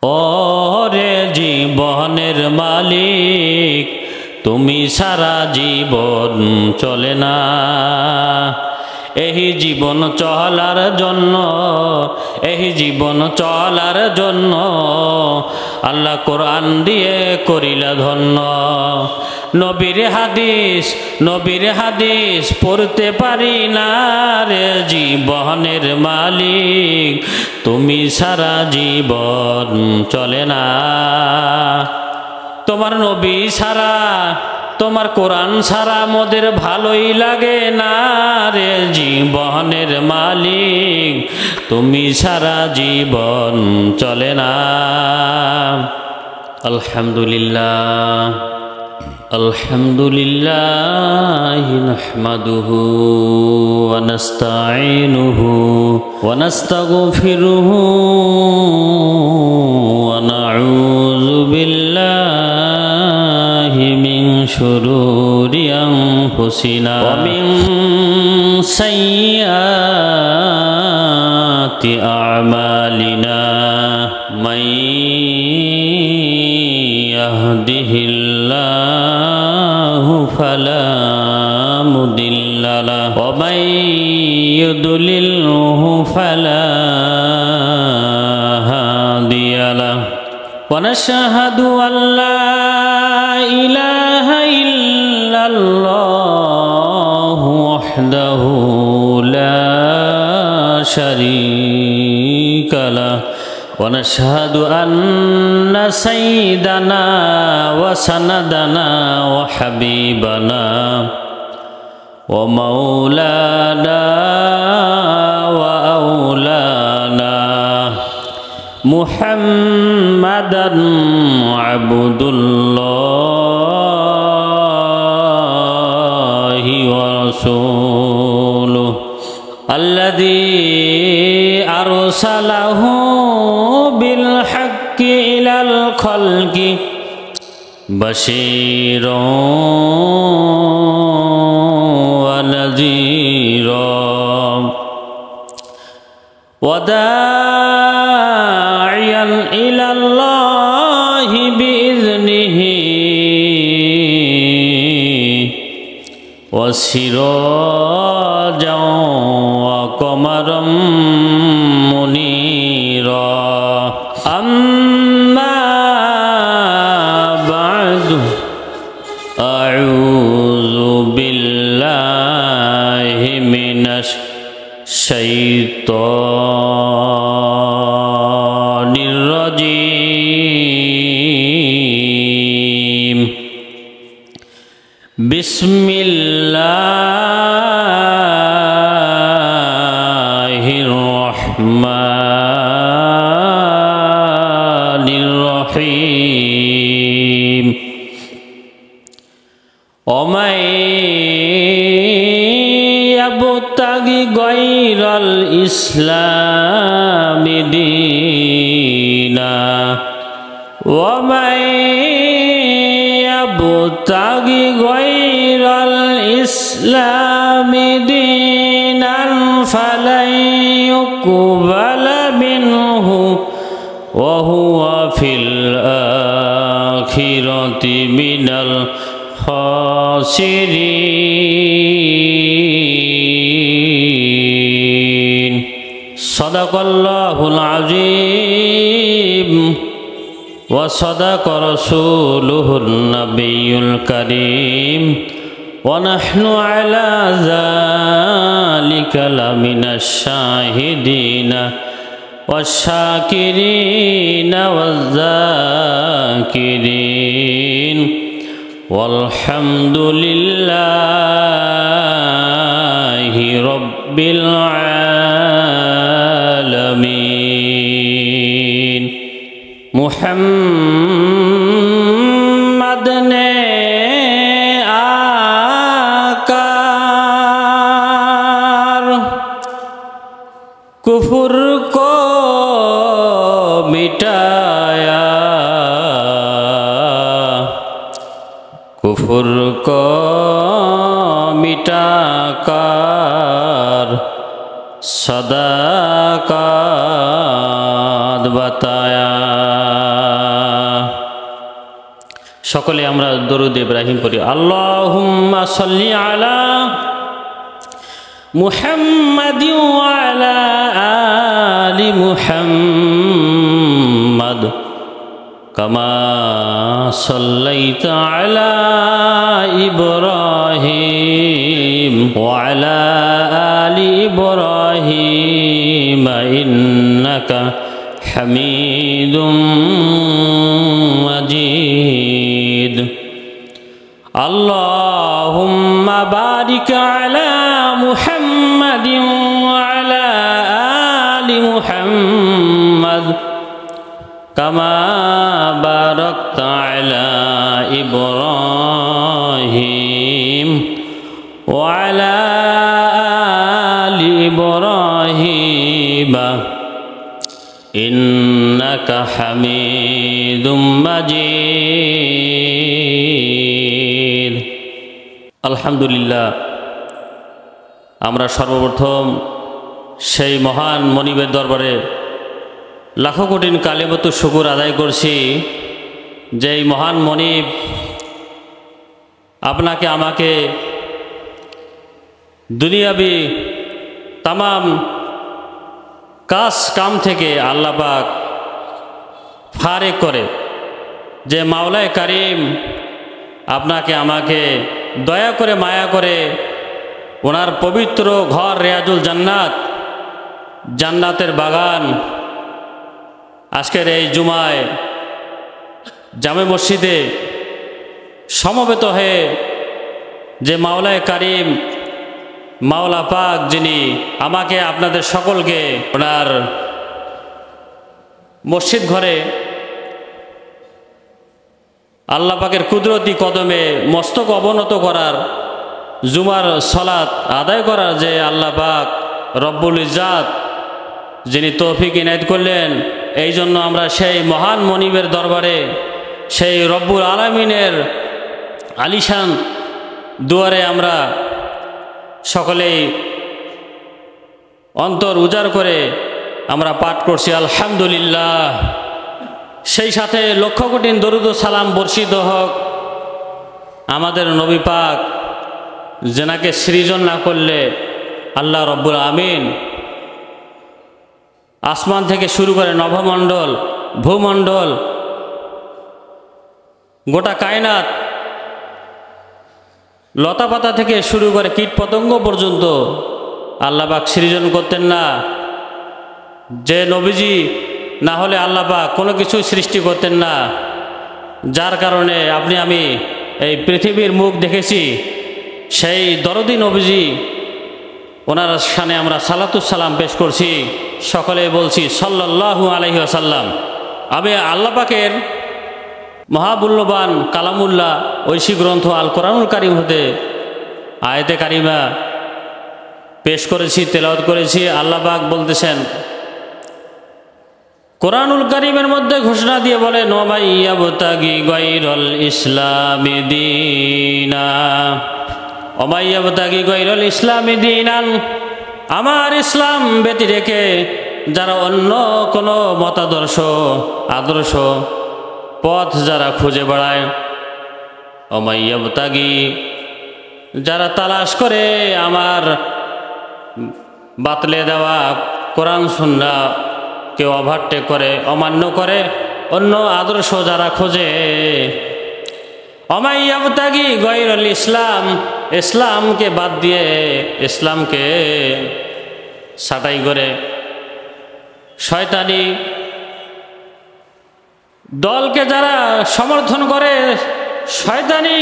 ওরে জীবনের মালিক তুমি সারা জীবন চলে না। এই জীবন চলার জন্য, এই জীবন চলার জন্য আল্লাহ কোরআন দিয়ে করিলা ধন্য। নবীর হাদিস পড়তে পারি না রে জীবনের মালিক তুমি সারা জীবন চলে না। তোমার নবী সারা, তোমার কোরআন সারা মোদের ভালোই লাগে না রে জীবনের মালিক তুমি সারা জীবন চলে না। আলহামদুলিল্লাহ আলহামদুলিল্লাহ নাহমাদুহু ওয়া নাস্তাঈনুহু ওয়া নাস্তাগফিরুহু ওয়া নাউযু বিল্লাহি মিন শুরুরি আনফুসিনা ওয়া মিন সাইয়্যাতি আ'মালিনা মান ইয়াহদিহিল্লাহু ফালা মুদিল্লা লাহু ওয়া মান ইউদ্লিলহু ফালা হাদিয়া লাহু ওয়া নাশহাদু আল লা ইলাহা ইল্লাল্লাহু ওয়াহদাহু লা শারীকা লাহু ওয়া নাশহাদু আন্না সাইয়্যিদানা ওয়া সানাদানা ওয়া হাবিবানা ওয়া মাওলানা ওয়া আওলানা মুহাম্মাদান আবদুল্লাহি ওয়া রাসূলুহু আল্লাযী আরসালাহু বিল হাক্কি ইলাল খালকি বাশীরান ওয়া নাযীরান ওয়া দা'iয়ান ইলাল্লাহি বিইذনিহি ওয়া সিরাজান ওয়া কমারাম মুনীরা। আম্মা বা'দু আউযু বিল্লাহি মিনাশ শাইতানির রাজীম। বিসমিল্লাহির রহমানির রহিম। ওমাই ইয়াবতাগি গায়রাল ইসলামি দীনা ওমাই ইয়াবতাগি গায়রাল ইসলামি দীনান ফালাই ইউকবালা মিনহু ওয়া হুয়া ফিল আখিরাতি মিনাল খাসিরিন। সাদাকাল্লাহুল আযীম ওয়া সাদাকা রাসূলুহুন নাবিয়্যুল কারীম ওয়া নাহনু আলা যালিকা লামিনাশ শাহিদিনা ওয়াশ-শাকিরিনা ওয়াজ-যাকিরিন ওয়ালহামদুলিল্লাহি রাব্বিল আলামিন। মুহাম্মদ নে आकार कुफर को मिटाया, कुफर को मिटाकर सदाकत बताया। সকলে আমরা দরুদ ইব্রাহিম পড়ি। আল্লাহুম্মা সাল্লি আলা মুহাম্মাদিন ওয়া আলা আলি মুহাম্মাদ কামা সাল্লাইতা আলা ইব্রাহিম ওয়া আলা আলি ইব্রাহিম ইন্নাকা হামিদুম মাজিদ। আল্লাহুম্মা বারিক আলা মুহাম্মাদিন ওয়া আলা আলি মুহাম্মাদ কামা বারাকতা আলা ইব্রাহিম ওয়া আলা আলি ইব্রাহিম ইন্নাকা হামিদুম মাজিদ। আলহামদুলিল্লাহ, আমরা সর্বপ্রথম সেই মহান মনিবের দরবারে লাখো কোটি কালিমত শুকুর আদায় করছি, যেই মহান মনিব আপনাকে আমাকে দুনিয়াবি তামাম কাজ কাম থেকে আল্লাহ পাক ফারেক করে, যে মাওলায়ে কারিম আপনাকে আমাকে দয়া করে মায়া করে ওনার পবিত্র ঘর রিয়াজুল জান্নাত, জান্নাতের বাগান, আজকের এই জুমায় জামে মসজিদে সমবেত হয়ে যে মাওলায়ে কারিম মাওলা পাক যিনি আমাকে আপনাদের সকলকে ওনার মসজিদ ঘরে আল্লাহ পাকের কুদরতি কদমে মস্তক অবনত করার, জুমার সালাত আদায় করার যে আল্লাহ পাক রব্বুল ইজ্জাত যিনি তৌফিক ইনায়েত করলেন, এই জন্য আমরা সেই মহান মনিবের দরবারে, সেই রব্বুল আলামিনের আলিশান দুয়ারে আমরা সকলেই অন্তর উজাড় করে আমরা পাঠ করছি আলহামদুলিল্লাহ। সেই সাথে লক্ষ কোটি দরুদ ও সালাম বর্ষিত হোক আমাদের নবী পাক, যেনাকে সৃজন না করলে আল্লাহ রব্বুল আমিন আসমান থেকে শুরু করে নভমণ্ডল, ভূমণ্ডল, গোটা কায়নাত, লতাপাতা থেকে শুরু করে কীট পতঙ্গ পর্যন্ত আল্লাহ পাক সৃজন করতেন না। যে নবীজি না হলে আল্লাহ পাক কোনো কিছুই সৃষ্টি করতেন না, যার কারণে আপনি আমি এই পৃথিবীর মুখ দেখেছি। সেই দরদি নবীজি, ওনার শানে আমরা সালাতুস সালাম পেশ করছি, সকলে বলছি সাল্লাল্লাহু আলাইহি ওয়াসাল্লাম। আমি আল্লাহ পাকের মহামূল্যবান কালামুল্লাহ ঐশী গ্রন্থ আল কোরআনুল কারীম হতে আয়াতে কারিমা পেশ করেছি, তেলাওয়াত করেছি। আল্লাহ পাক বলতেছেন কোরআনুল কারীমের মধ্যে ঘোষণা দিয়ে বলেন, ওয়া মান ইয়াবতাগি গায়রাল ইসলামি দীনা, ওয়া মান ইয়াবতাগি গায়রাল ইসলামি দীনান, আমার ইসলাম ব্যতি রেখে যারা অন্য কোনো মতাদর্শ, আদর্শ, পথ যারা খুঁজে বেড়ায়, ওয়া মান ইয়াবতাগি, যারা তালাশ করে আমার বাতলে দেওয়া কোরআন সুন্নাহ কেউ ওভারটেক করে, অমান্য করে, অন্য আদর্শ যারা খোঁজে, ওয়া মান ইয়াবতাগি গায়রাল ইসলাম, ইসলামকে বাদ দিয়ে, ইসলামকে ছাঁটাই করে শয়তানি দলকে যারা সমর্থন করে, শয়তানি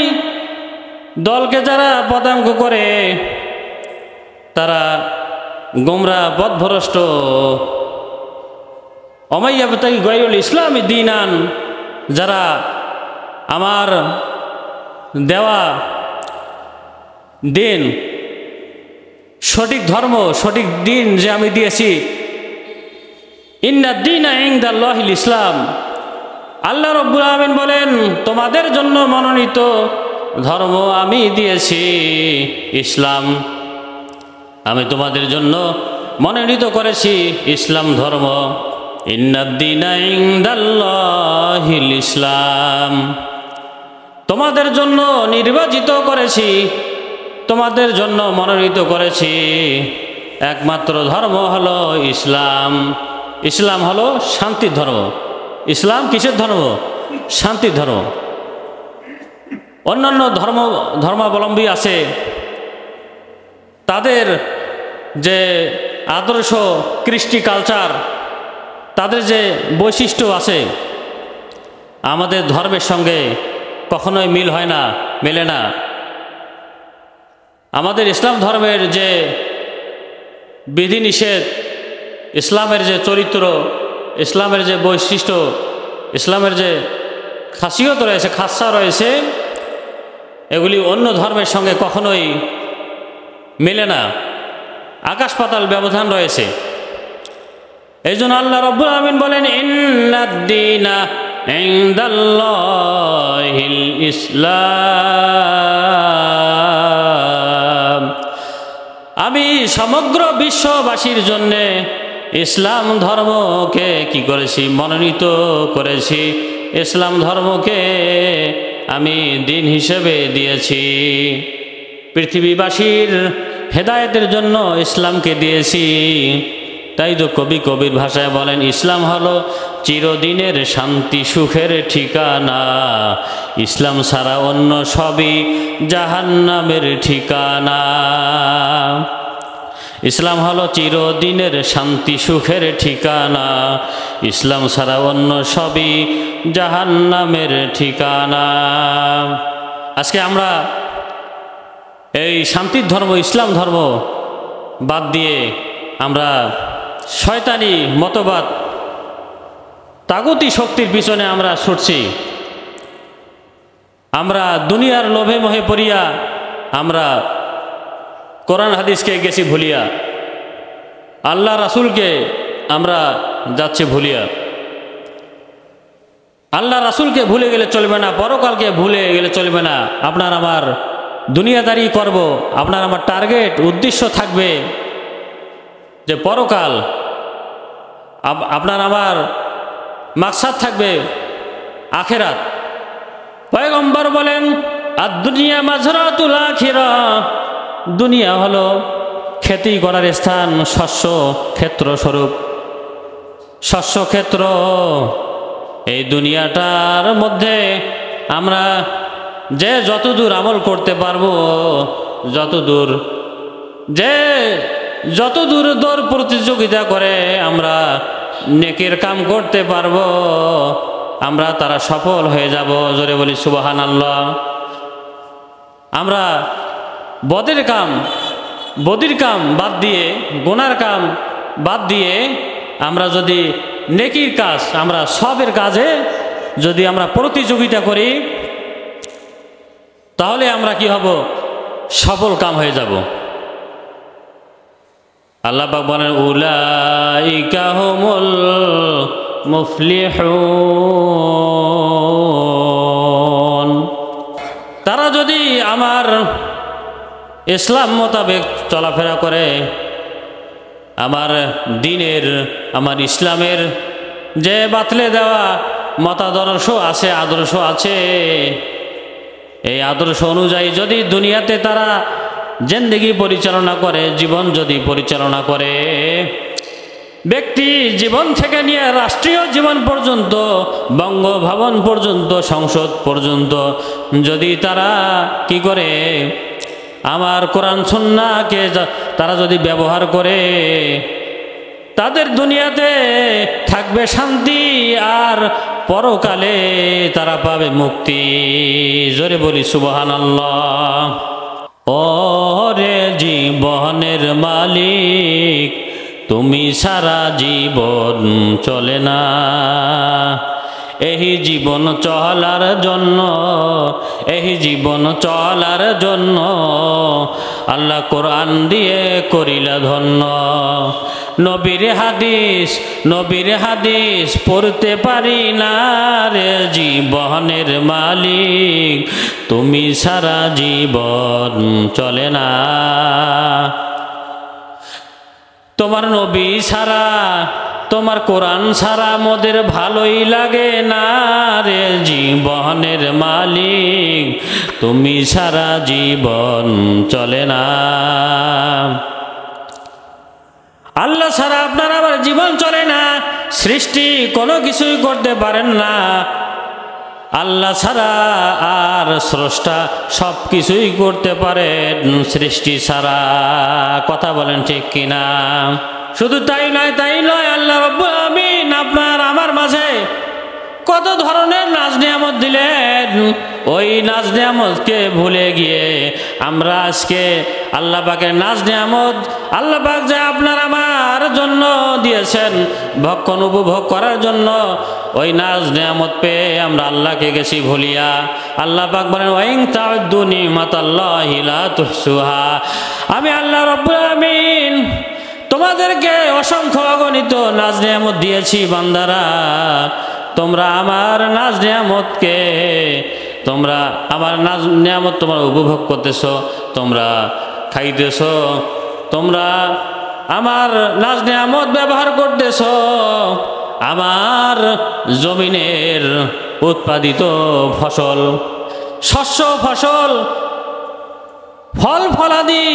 দলকে যারা পদাঙ্ক করে, তারা গোমরাহ পথভ্রষ্ট। ওয়া মান ইয়াবতাগি গায়রাল ইসলামি দীনান, যারা আমার দেওয়া দিন, সঠিক ধর্ম, সঠিক দিন যে আমি দিয়েছি, ইন্নাদ দীনা ইনদাল্লাহিল ইসলাম, আল্লাহ রব্বুল আমিন বলেন তোমাদের জন্য মনোনীত ধর্ম আমি দিয়েছি ইসলাম, আমি তোমাদের জন্য মনোনীত করেছি ইসলাম ধর্ম। ইন্নাদ-দীনা ইনদাল্লাহিল ইসলাম। তোমাদের জন্য নির্বাচিত করেছি, তোমাদের জন্য মনোনীত করেছি একমাত্র ধর্ম হলো ইসলাম। ইসলাম হলো শান্তির ধর্ম। ইসলাম কিসের ধর্ম? শান্তির ধর্ম। অন্যান্য ধর্মাবলম্বী আছে, তাদের যে আদর্শ, কৃষ্টি কালচার, তাদের যে বৈশিষ্ট্য আছে আমাদের ধর্মের সঙ্গে কখনোই মিল হয় না, মেলে না। আমাদের ইসলাম ধর্মের যে বিধিনিষেধ, ইসলামের যে চরিত্র, ইসলামের যে বৈশিষ্ট্য, ইসলামের যে খাসিয়ত রয়েছে, খাসা রয়েছে, এগুলি অন্য ধর্মের সঙ্গে কখনোই মেলে না। আকাশ পাতাল ব্যবধান রয়েছে। এই জন্য আল্লাহ রাব্বুল আলামিন বলেন, ইন্নাদ-দীনা ইনদাল্লাহিল ইসলাম। আমি সমগ্র বিশ্ববাসীর জন্যে ইসলাম ধর্মকে কি করেছি? মনোনীত করেছি। ইসলাম ধর্মকে আমি দিন হিসেবে দিয়েছি। পৃথিবীবাসীর হেদায়েতের জন্য ইসলামকে দিয়েছি। তাই তো কবি কবির ভাষায় বলেন, ইসলাম হলো চিরদিনের শান্তি সুখের ঠিকানা, ইসলাম ছাড়া অন্য সবই জাহান্নামের ঠিকানা। ইসলাম হলো চিরদিনের শান্তি সুখের ঠিকানা, ইসলাম ছাড়া অন্য সবই জাহান্নামের ঠিকানা। আজকে আমরা এই শান্তির ধর্ম, ইসলাম ধর্ম বাদ দিয়ে আমরা শয়তানি মতবাদ, তাগুতি শক্তির পিছনে আমরা ছুটছি। আমরা দুনিয়ার লোভে মোহে পড়িয়া আমরা কোরআন হাদিসকে গেছি ভুলিয়া, আল্লাহ রাসূলকে আমরা যাচ্ছি ভুলিয়া। আল্লাহ রাসূলকে ভুলে গেলে চলবে না, পরকালকে ভুলে গেলে চলবে না। আপনার আমার দুনিয়াদারি করব, আপনার আমার টার্গেট, উদ্দেশ্য থাকবে যে পরকাল। আপনার আমার মাকসাদ থাকবে আখিরাত। পয়গম্বর বলেন, আদ-দুনিয়া মাজরাতুল আখিরাহ। দুনিয়া হলো খেতি করার স্থান, শস্য ক্ষেত্র স্বরূপ, শস্য ক্ষেত্র। এই দুনিয়াটার মধ্যে আমরা যে যতদূর আমল করতে পারবো, যতদূর দৌড় প্রতিযোগিতা করে আমরা নেকির কাম করতে পারবো, আমরা তারা সফল হয়ে যাব। জোরে বলি সুবহানাল্লাহ। আমরা বদের কাম বাদ দিয়ে, গুনার কাম বাদ দিয়ে আমরা যদি নেকির কাজ, আমরা সবের কাজে যদি আমরা প্রতিযোগিতা করি, তাহলে আমরা কি হব? সফল কাম হয়ে যাব। আল্লাহ পাক বলেন, উলাইকা হুমুল মুফলিহুন। তারা যদি আমার ইসলাম মোতাবেক চলাফেরা করে, আমার দ্বীনের, আমার ইসলামের যে বাতলে দেওয়া মতাদর্শ আছে, আদর্শ আছে, এই আদর্শ অনুযায়ী যদি দুনিয়াতে তারা জিন্দেগি পরিচালনা করে, জীবন যদি পরিচালনা করে, ব্যক্তি জীবন থেকে নিয়ে রাষ্ট্রীয় জীবন পর্যন্ত, বঙ্গভবন পর্যন্ত, সংসদ পর্যন্ত যদি তারা কি করে? আমার কোরআন সুন্নাহকে তারা যদি ব্যবহার করে, তাদের দুনিয়াতে থাকবে শান্তি, আর পরকালে তারা পাবে মুক্তি। জোরে বলি সুবহানাল্লাহ। ওরে জীবনের মালিক, তুমি সারা জীবন চলে না। এই জীবন চলার জন্য, এই জীবন চলার জন্য আল্লাহ কোরআন দিয়ে করিলা ধন্য। নবীর হাদিস পড়তে পারি না রে জীবনের মালিক, তুমি সারা জীবন চলে না। তোমার নবী ছাড়া তোমার কোরআন ছাড়া মোদের ভালোই লাগে না রে জীবনের মালিক, তুমি সারা জীবন চলে না। আল্লাহ ছাড়া আপনার আমার জীবন চলে না। সৃষ্টি কোনো কিছুই করতে পারেন না। আল্লাহ ছাড়া আর স্রষ্টা সব কিছুই করতে পারেন সৃষ্টি ছাড়া। কথা বলেন ঠিক কিনা? শুধু তাই নয়, আল্লাহ রাব্বুল আমিন আপনার আমার মাঝে কত ধরনের নাজ নিয়ামত দিলেন। ওই নাজ নিয়ামতকে ভুলে গিয়ে আমরা আজকে আল্লাহ পাকের নাজ নিয়ামত, আল্লাহ পাক যে আপনার আমার জন্য দিয়েছেন ভক্ষণ উপভোগ করার জন্য, ওই নাজ নিয়ামত পেয়ে আমরা আল্লাহকে গেছি ভুলিয়া। আল্লাহ পাক বলেন ওয়াইন তাউদ্দু নিমাতাল্লাহি লা তুহসুহা। আমি আল্লাহ রাব্বুল আমিন তোমাদেরকে অসংখ্য অগণিত নাজ নিয়ামত দিয়েছি বান্দারা। তোমরা আমার নাজ নিয়ামতকে, তোমরা আমার নাজ নিয়ামত তোমরা উপভোগ করতেছো, তোমরা খাইতেছো, তোমরা আমার নাজ নিয়ামত ব্যবহার করতেছো। আমার জমিনের উৎপাদিত ফসল, শস্য ফসল, ফল ফলাদি,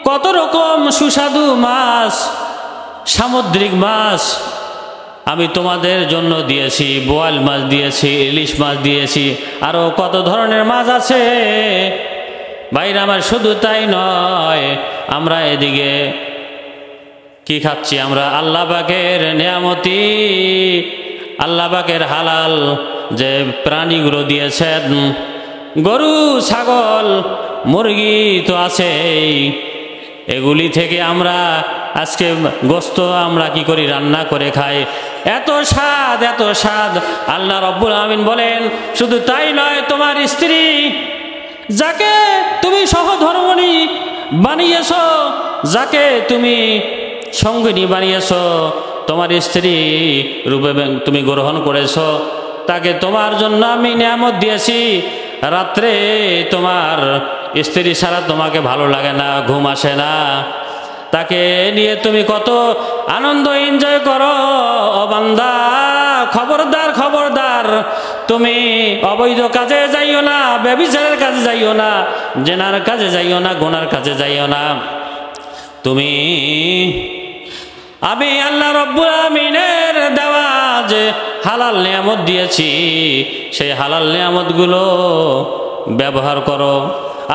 কত রকম সুস্বাদু মাছ, সামুদ্রিক মাছ আমি তোমাদের জন্য দিয়েছি। বোয়াল মাছ দিয়েছি, ইলিশ মাছ দিয়েছি, আরও কত ধরনের মাছ আছে ভাইরা আমার। শুধু তাই নয়, আমরা এদিকে কি খাচ্ছি? আমরা আল্লাহ পাকের নিয়ামতি, আল্লাহ পাকের হালাল যে প্রাণীগুলো দিয়েছেন, গরু, ছাগল, মুরগি তো আছেই, এগুলি থেকে আমরা আজকে গোস্ত আমরা কি করি? রান্না করে খাই। এত স্বাদ, এত স্বাদ। আল্লাহ রাব্বুল আমিন বলেন শুধু তাই নয়, তোমার স্ত্রী যাকে তুমি সহধর্মিণী বানিয়েছ, যাকে তুমি সঙ্গিনী বানিয়েছ, তোমার স্ত্রী রূপে তুমি গ্রহণ করেছ, তাকে তোমার জন্য আমি নিয়ামত দিয়েছি। রাত্রে তোমার স্ত্রী ছাড়া তোমাকে ভালো লাগে না, ঘুম আসে না, তাকে নিয়ে তুমি কত আনন্দ এনজয় করো। ও বান্দা, খবরদার খবরদার, তুমি অবৈধ কাজে যাইও না, ব্যভিচারের কাজে যাইও না, জেনার কাজে যাইও না, গুনার কাজে যাইও না। তুমি আমি আল্লাহ রাব্বুল আমিনের দেওয়া যে হালাল নিয়ামত দিয়েছি, সেই হালাল নিয়ামতগুলো ব্যবহার করো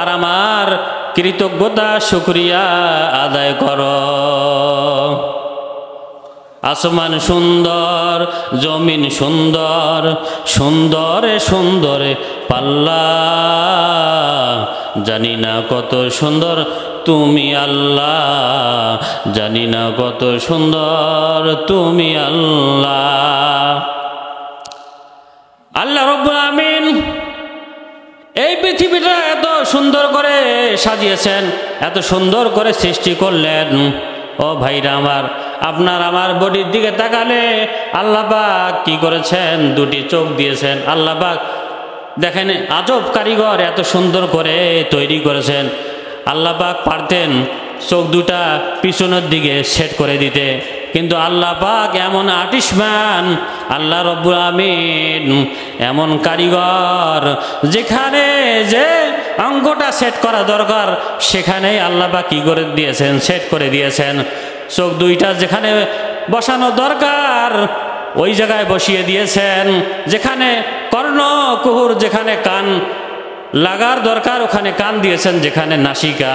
আর আমার কৃতজ্ঞতা শুকরিয়া আদায় করো। আসমান সুন্দর, জমিন সুন্দর, সুন্দরে সুন্দরে পাল্লা, জানি না কত সুন্দর তুমি আল্লাহ, জানি না কত সুন্দর তুমি আল্লাহ। আল্লাহ রাব্বুল আমিন এই পৃথিবীটা এত সুন্দর করে সাজিয়েছেন, এত সুন্দর করে সৃষ্টি করলেন। ও ভাইরা আমার, আপনার আমার বডির দিকে তাকালে আল্লাহ পাক কি করেছেন? দুটি চোখ দিয়েছেন। আল্লাহ পাক দেখেন আজব কারিগর, এত সুন্দর করে তৈরি করেছেন। আল্লাহ পাক পারতেন চোখ দুটা পিছনের দিকে সেট করে দিতে, কিন্তু আল্লাহ পাক এমন আর্টিস্টম্যান, আল্লাহ রাব্বুল আমিন এমন কারিগর, যেখানে যে অঙ্গটা সেট করা দরকার সেখানেই আল্লাহ পাক কি করে দিয়েছেন? সেট করে দিয়েছেন। চোখ দুইটা যেখানে বসানো দরকার ওই জায়গায় বসিয়ে দিয়েছেন। যেখানে কর্ণ কুহুর, যেখানে কান লাগার দরকার ওখানে কান দিয়েছেন, যেখানে নাসিকা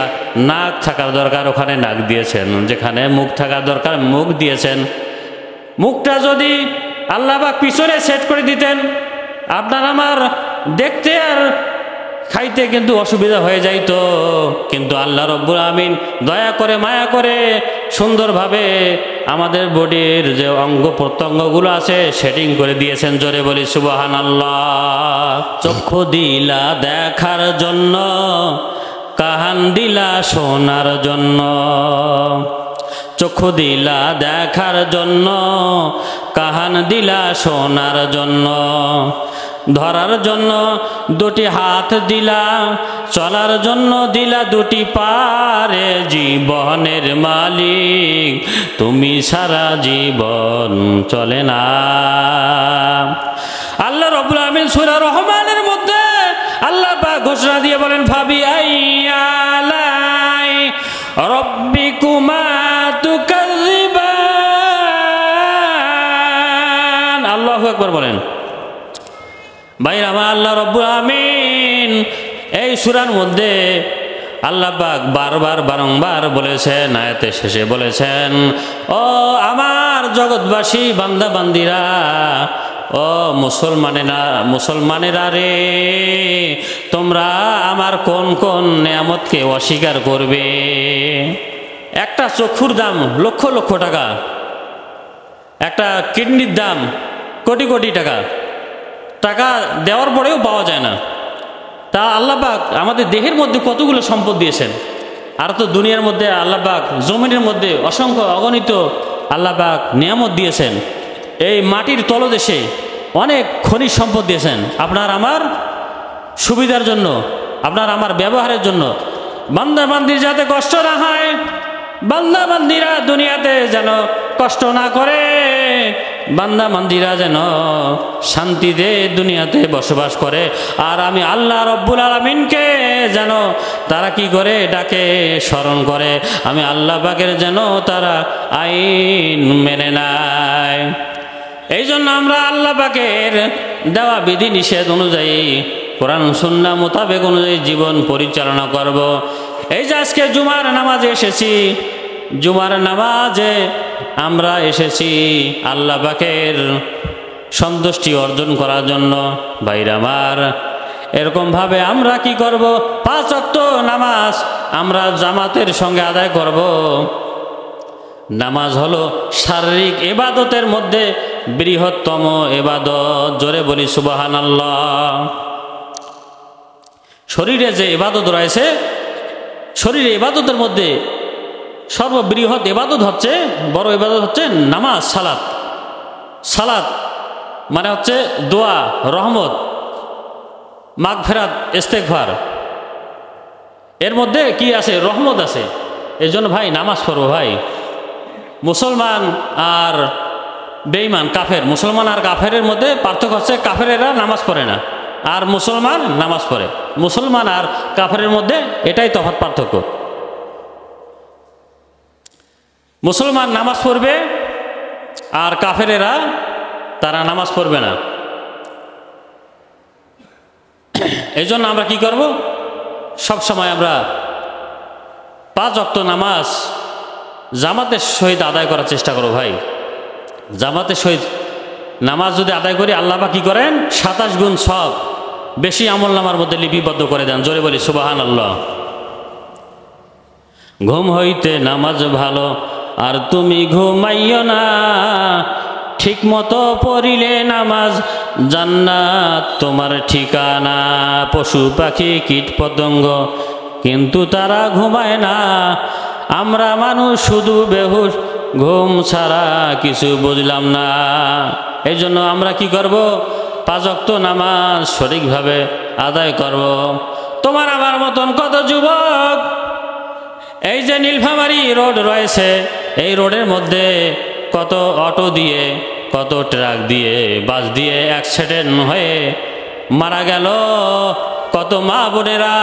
নাক থাকার দরকার ওখানে নাক দিয়েছেন, যেখানে মুখ থাকার দরকার মুখ দিয়েছেন। মুখটা যদি আল্লাহ পাক পিছনে সেট করে দিতেন, আপনার আমার দেখতে আর খাইতে কিন্তু অসুবিধা হয়ে যাইতো। কিন্তু আল্লাহ রাব্বুল আমিন দয়া করে মায়া করে সুন্দরভাবে আমাদের বডির যে অঙ্গ প্রত্যঙ্গগুলো আছে সেটিং করে দিয়েছেন। জোরে বলি সুবহানাল্লাহ। চক্ষু দিলা দেখার জন্য, কান দিলা শোনার জন্য, চক্ষু দিলা দেখার জন্য, কান দিলা শোনার জন্য, ধরার জন্য দুটি হাত দিলা, চলার জন্য দিলা দুটি পারে জীবনের মালিক তুমি সারা জীবন চলে না। আল্লাহ রাব্বুল আমিন সূরা রহমানের মধ্যে আল্লাহ পাক ঘোষণা দিয়ে বলেন ফাবি আইয়ালাই রব্বিকুমা তুকাযিবান। আল্লাহু আকবার বলেন। ভাইরা আমার, আল্লাহ রাব্বুল আমিন এই সূরার মধ্যে আল্লাহ পাক বারবার বারংবার বলেছেন, আয়াতের শেষে বলেছেন, ও আমার জগৎবাসী বান্দা বান্দিরা, ও মুসলমানেরা রে, তোমরা আমার কোন কোন নেয়ামতকে অস্বীকার করবে? একটা চক্ষুর দাম লক্ষ লক্ষ টাকা, একটা কিডনির দাম কোটি কোটি টাকা, টাকা দেওয়ার পরেও পাওয়া যায় না। তা আল্লাহ পাক আমাদের দেহের মধ্যে কতগুলো সম্পদ দিয়েছেন। আর তো দুনিয়ার মধ্যে আল্লাহ পাক জমিনের মধ্যে অসংখ্য অগণিত আল্লাহ পাক নিয়ামত দিয়েছেন। এই মাটির তলদেশে অনেক খনিজ সম্পদ দিয়েছেন আপনার আমার সুবিধার জন্য, আপনার আমার ব্যবহারের জন্য। বান্দা বান্দির যাতে কষ্ট না হয়, বান্দা বান্দিরা দুনিয়াতে যেন কষ্ট না করে, বান্দা বান্দিরা যেন শান্তিতে দুনিয়াতে বসবাস করে। আর আমি আল্লাহ রব্বুল আলামিনকে যেন তারা কি করে ডাকে, স্মরণ করে। আমি আল্লাহ পাকের যেন তারা আইন মেনে নেয়। এই জন্য আমরা আল্লাহ পাকের দেওয়া বিধি নিষেধ অনুযায়ী, কোরআন সুন্নাহ মোতাবেক অনুযায়ী জীবন পরিচালনা করব। এই যে আজকে জুমার নামাজে এসেছি, জুমার নামাজে আমরা এসেছি আল্লাহ পাকের সন্তুষ্টি অর্জন করার জন্য। ভাইরা আমার, এরকমভাবে আমরা কি করব? 5 ওয়াক্ত নামাজ আমরা জামাতের সঙ্গে আদায় করব। নামাজ হলো শারীরিক ইবাদতের মধ্যে বৃহত্তম ইবাদত। জোরে বলি সুবহানাল্লাহ। শরীরে যে ইবাদত রয়েছে, শরীরে ইবাদতের মধ্যে সর্ববৃহৎ ইবাদত হচ্ছে, বড় ইবাদত হচ্ছে নামাজ, সালাত। সালাত মানে হচ্ছে দোয়া, রহমত, মাগফিরাত, ইস্তেগফার। এর মধ্যে কি আছে? রহমত আছে। এই জন্য ভাই নামাজ পড়বো। ভাই মুসলমান আর বেঈমান, কাফের, মুসলমান আর কাফেরের মধ্যে পার্থক্য হচ্ছে কাফেরেরা নামাজ পড়ে না, আর মুসলমান নামাজ পড়ে। মুসলমান আর কাফেরের মধ্যে এটাই তফাৎ, পার্থক্য। মুসলমান নামাজ পড়বে আর কাফেরেরা তারা নামাজ পড়বে না। এই জন্য আমরা কি করব? সব সময় আমরা 5 ওয়াক্ত নামাজ জামাতের সহিত আদায় করার চেষ্টা করো। ভাই জামাতের সহিত নামাজ যদি আদায় করি, আল্লাহ পাক কি করেন? 27 গুণ সব বেশি আমলনামার মধ্যে লিপিবদ্ধ করে দেন। জোরে বলি সুবহানাল্লাহ। ঘুম হইতে নামাজ ভালো, আর তুমি ঘুমাইও না, ঠিক মতো পড়িলে নামাজ জান্নাত তোমার ঠিকানা। পশু পাখি কীট পতঙ্গ কিন্তু তারা ঘুমায় না, আমরা মানুষ শুধু বেহুশ, ঘুম ছাড়া কিছু বুঝলাম না। এই জন্য আমরা কি করব? 5 ওয়াক্ত নামাজ সঠিকভাবে আদায় করব। তোমার আমার মতন কত যুবক এই যে নীলফামারী রোড রয়েছে, এই রোডের মধ্যে কত অটো দিয়ে, কত ট্রাক দিয়ে, বাস দিয়ে অ্যাক্সিডেন্ট হয়ে মারা গেল। কত মা বোনেরা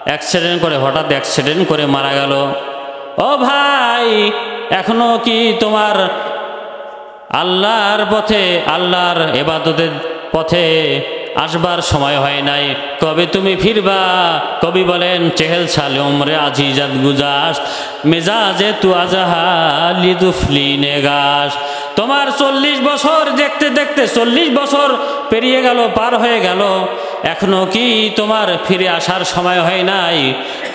অ্যাক্সিডেন্ট করে, হঠাৎ অ্যাক্সিডেন্ট করে মারা গেল। ও ভাই, এখনো কি তোমার আল্লাহর পথে, আল্লাহর ইবাদতের পথে আসবার সময় হয় নাই? কবে তুমি ফিরবা? কবি বলেন, চেহেল সালে উমরে আজিজাত গুজাস, মেজাজে তু আজাহালি তুফলি নেগাস। তোমার 40 বছর দেখতে দেখতে 40 বছর পেরিয়ে গেল, পার হয়ে গেল, এখনো কি তোমার ফিরে আসার সময় হয় নাই?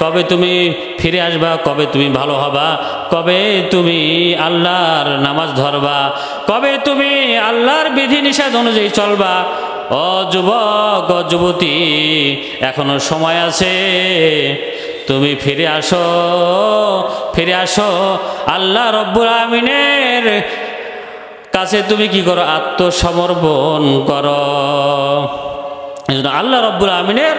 কবে তুমি ফিরে আসবা? কবে তুমি ভালো হবা? কবে তুমি আল্লাহর নামাজ ধরবা? কবে তুমি আল্লাহর বিধিনিষেধ অনুযায়ী চলবা? ও যুবক, ও যুবতী, এখনো সময় আছে, তুমি ফিরে আসো, ফিরে আসো। আল্লাহ রব্বুল আমিনের কাছে তুমি কি করো? আত্মসমর্পণ করো। আল্লাহ রব্বুল আমিনের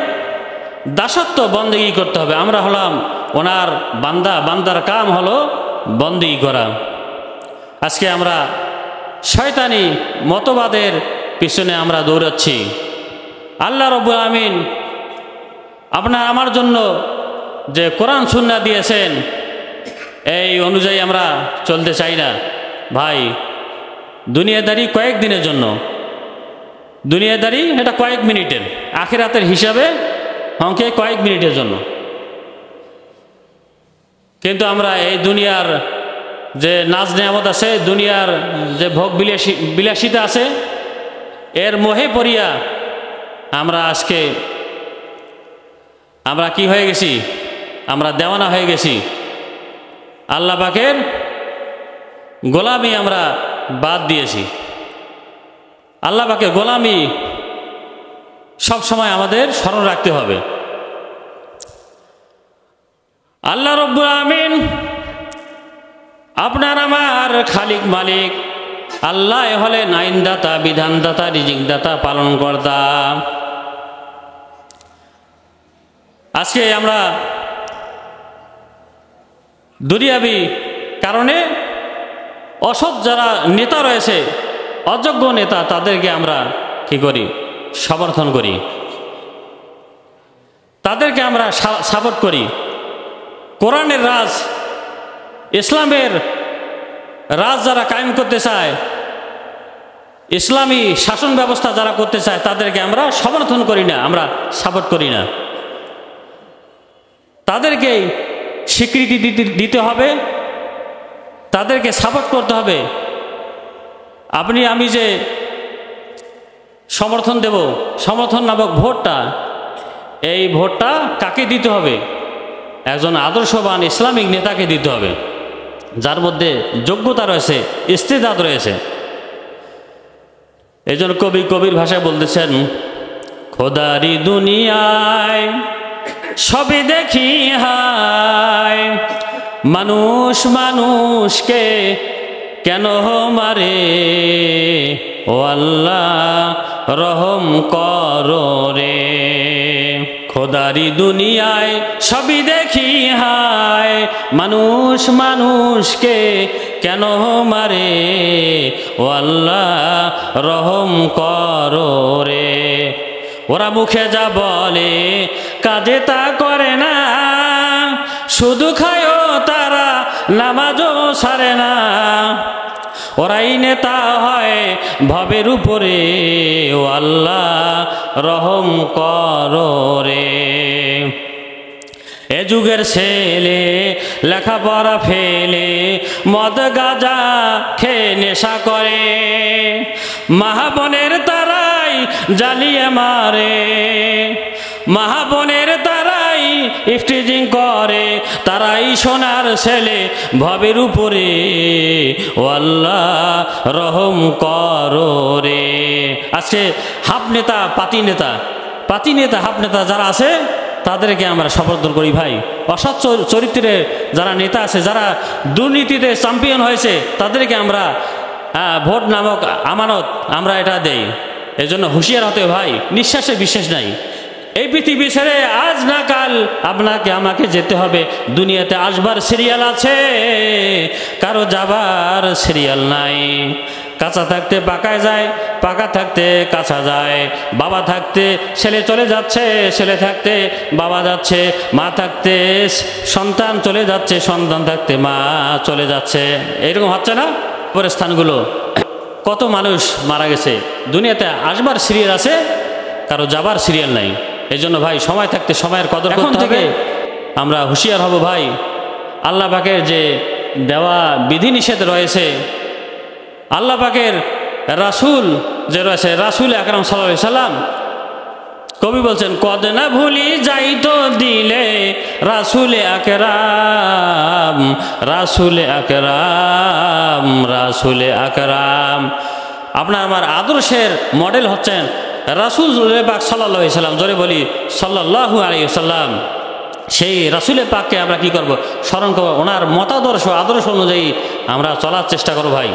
দাসত্ব বন্দেগী করতে হবে। আমরা হলাম ওনার বান্দা, বান্দার কাম হলো বন্দেগী করা। আজকে আমরা শয়তানি মতবাদের পিছনে আমরা দৌড়াচ্ছি। আল্লাহ রাব্বুল আমিন আপনার আমার জন্য যে কোরআন সুন্নাহ দিয়েছেন এই অনুযায়ী আমরা চলতে চাই না ভাই। দুনিয়াদারি কয়েকদিনের জন্য, দুনিয়াদারি এটা কয়েক মিনিটের, আখিরাতের হিসাবে অঙ্কে কয়েক মিনিটের জন্য। কিন্তু আমরা এই দুনিয়ার যে নাজ নেয়ামত আছে, দুনিয়ার যে ভোগ বিলাসিতা আছে, এর মোহে পড়িয়া আমরা আজকে আমরা কি হয়ে গেছি? আমরা দেওয়ানা হয়ে গেছি। আল্লাহ পাকের গোলামি আমরা বাদ দিয়েছি। আল্লাহ পাকের গোলামি সব সময় আমাদের স্মরণ রাখতে হবে। আল্লাহ রাব্বুল আমিন আপনার আমার খালিক মালিক আল্লাহ হলেন আইনদাতা, বিধানদাতা, রিজিকদাতা, পালনকর্তা। আজকে আমরা দুনিয়াবি কারণে অসৎ যারা নেতা রয়েছে, অযোগ্য নেতা, তাদেরকে আমরা কি করি? সমর্থন করি, তাদেরকে আমরা সাপোর্ট করি। কোরআনের রাজ, ইসলামের রাজ যারা কায়েম করতে চায়, ইসলামী শাসন ব্যবস্থা যারা করতে চায়, তাদেরকে আমরা সমর্থন করি না, আমরা সাপোর্ট করি না। তাদেরকে স্বীকৃতি দিতে হবে, তাদেরকে সাপোর্ট করতে হবে। আপনি আমি যে সমর্থন দেব, সমর্থন নামক ভোটটা, এই ভোটটা কাকে দিতে হবে? একজন আদর্শবান ইসলামিক নেতাকে দিতে হবে, যার মধ্যে যোগ্যতা রয়েছে, ইস্তেদাদ রয়েছে। এই জন্য কবির ভাষায় বলতেছেন, খোদারি দুনিয়ায় সবই দেখি হায়, মানুষ মানুষকে কেন মারে, ও আল্লাহ রহম করো রে। খোদারি দুনিয়ায় সবই দেখি হায়, মানুষ মানুষকে কেন মারে, ও আল্লাহ রহম করো রে। ওরা মুখে যা বলে কাজে তা করে না, শুধু খায় তারা নামাজও ছাড়ে না। ওরাই নেতা হয় ভবের উপরে, ও আল্লাহ রহম করো রে। এ যুগের ছেলে লেখাপড়া ফেলে মদ গাঁজা খেয়ে নেশা করে, মাহাবনের তারাই জ্বালিয়ে মারে, মাহাবনের তারাই ইফটিজিং করে, তারাই সোনার ছেলে ভবের উপরে, ও আল্লাহ রহম করো রে। আজকে হাফ নেতা, পাতি নেতা, হাফ নেতা যারা আছে, তাদেরকে আমরা সমর্থন করি ভাই। অসৎ চরিত্রের যারা নেতা আছে, যারা দুর্নীতিতে চ্যাম্পিয়ন হয়েছে, তাদেরকে আমরা ভোট নামক আমানত আমরা এটা দেই। এই জন্য হুঁশিয়ার হতে ভাই, নিঃশ্বাসে বিশ্বাস নাই। এই পৃথিবী ছেড়ে আজ না কাল আপনাকে আমাকে যেতে হবে। দুনিয়াতে আসবার সিরিয়াল আছে, কারো যাবার সিরিয়াল নাই। কাঁচা থাকতে পাকায় যায়, পাকা থাকতে কাঁচা যায়। বাবা থাকতে ছেলে চলে যাচ্ছে, ছেলে থাকতে বাবা যাচ্ছে, মা থাকতে সন্তান চলে যাচ্ছে, সন্তান থাকতে মা চলে যাচ্ছে। এরকম হচ্ছে না? পরের স্থানগুলো কত মানুষ মারা গেছে। দুনিয়াতে আসবার সিরিয়াল আছে, কারো যাবার সিরিয়াল নাই। এই জন্য ভাই, সময় থাকতে সময়ের কদর করতে হবে। আমরা হুঁশিয়ার হব ভাই। আল্লাহ পাকের যে দেওয়া বিধিনিষেধ রয়েছে, আল্লাহ পাকের রাসূল যে রয়েছে, রাসূল আকরাম সাল্লাল্লাহু আলাইহি সাল্লাম, কবি বলছেন, কদ না ভুলি যাইতো দিলে রাসূল আকরাম, রাসূল আকরাম, রাসূল আকরাম। আপনার আমার আদর্শের মডেল হচ্ছেন রাসূল পাক সাল্লাল্লাহু আলাইহি সাল্লাম। জোরে বলি সাল্লাল্লাহু আলাইহি সাল্লাম। সেই রাসূলের পাককে আমরা কি করব? স্মরণ করব, ওনার মতাদর্শ, আদর্শ অনুযায়ী আমরা চলার চেষ্টা করব ভাই।